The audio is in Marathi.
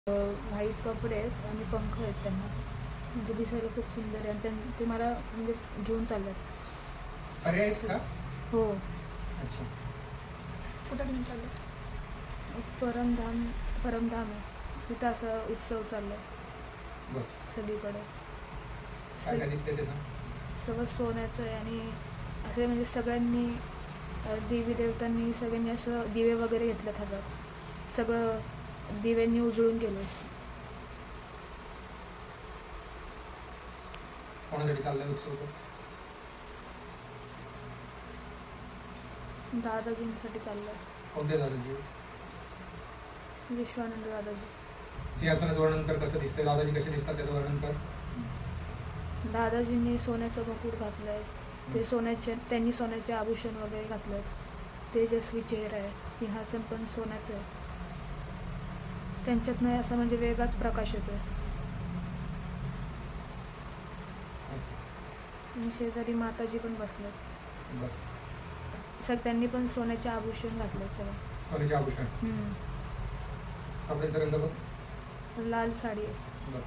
व्हाईट कपडे आहेत आणि पंख आहेत त्यांना, म्हणजे दिसायला खूप सुंदर आहे. आणि ते मला म्हणजे घेऊन चालल्यात. अरे आहेस का? हो. अच्छा. कुठं घेऊन चाललं? परमधाम आहे तिथं, असा उत्सव चालला आहे बरं. सगळीकडे. काय काय दिसतंय ते सांग. सगळं सोन्याचं आहे आणि असे म्हणजे सगळ्यांनी देवी देवतांनी सगळ्यांनी असं दिवे वगैरे घेतलेत हातात, सगळं दिव्यांनी उजळून गेले. कोणासाठी चाललाय उत्सव तो? दादाजींसाठी चाललंय. कोणते दादाजी? विश्वानंद दादाजी. सिंहासनाचं वर्णन कर, कसं दिसतंय दादाजी, कसे दिसतात त्याचं वर्णन कर. दादाजींनी सोन्याचं मुकुट घातलंय, ते त्यांनी सोन्याचे आभूषण वगैरे घातलेत, तेजस्वी चेहरा आहे, सिंहासन पण सोन्याचं आहे, त्यांच्यातनं असं म्हणजे वेगळाच प्रकाश येतोय. आणि शेजारी माताजी पण बसलेत, त्यांनी पण सोन्याचे आभूषण घातले सगळं. सोन्याचे आभूषण. कपड्यांचा रंग बघ. लाल साडी आहे.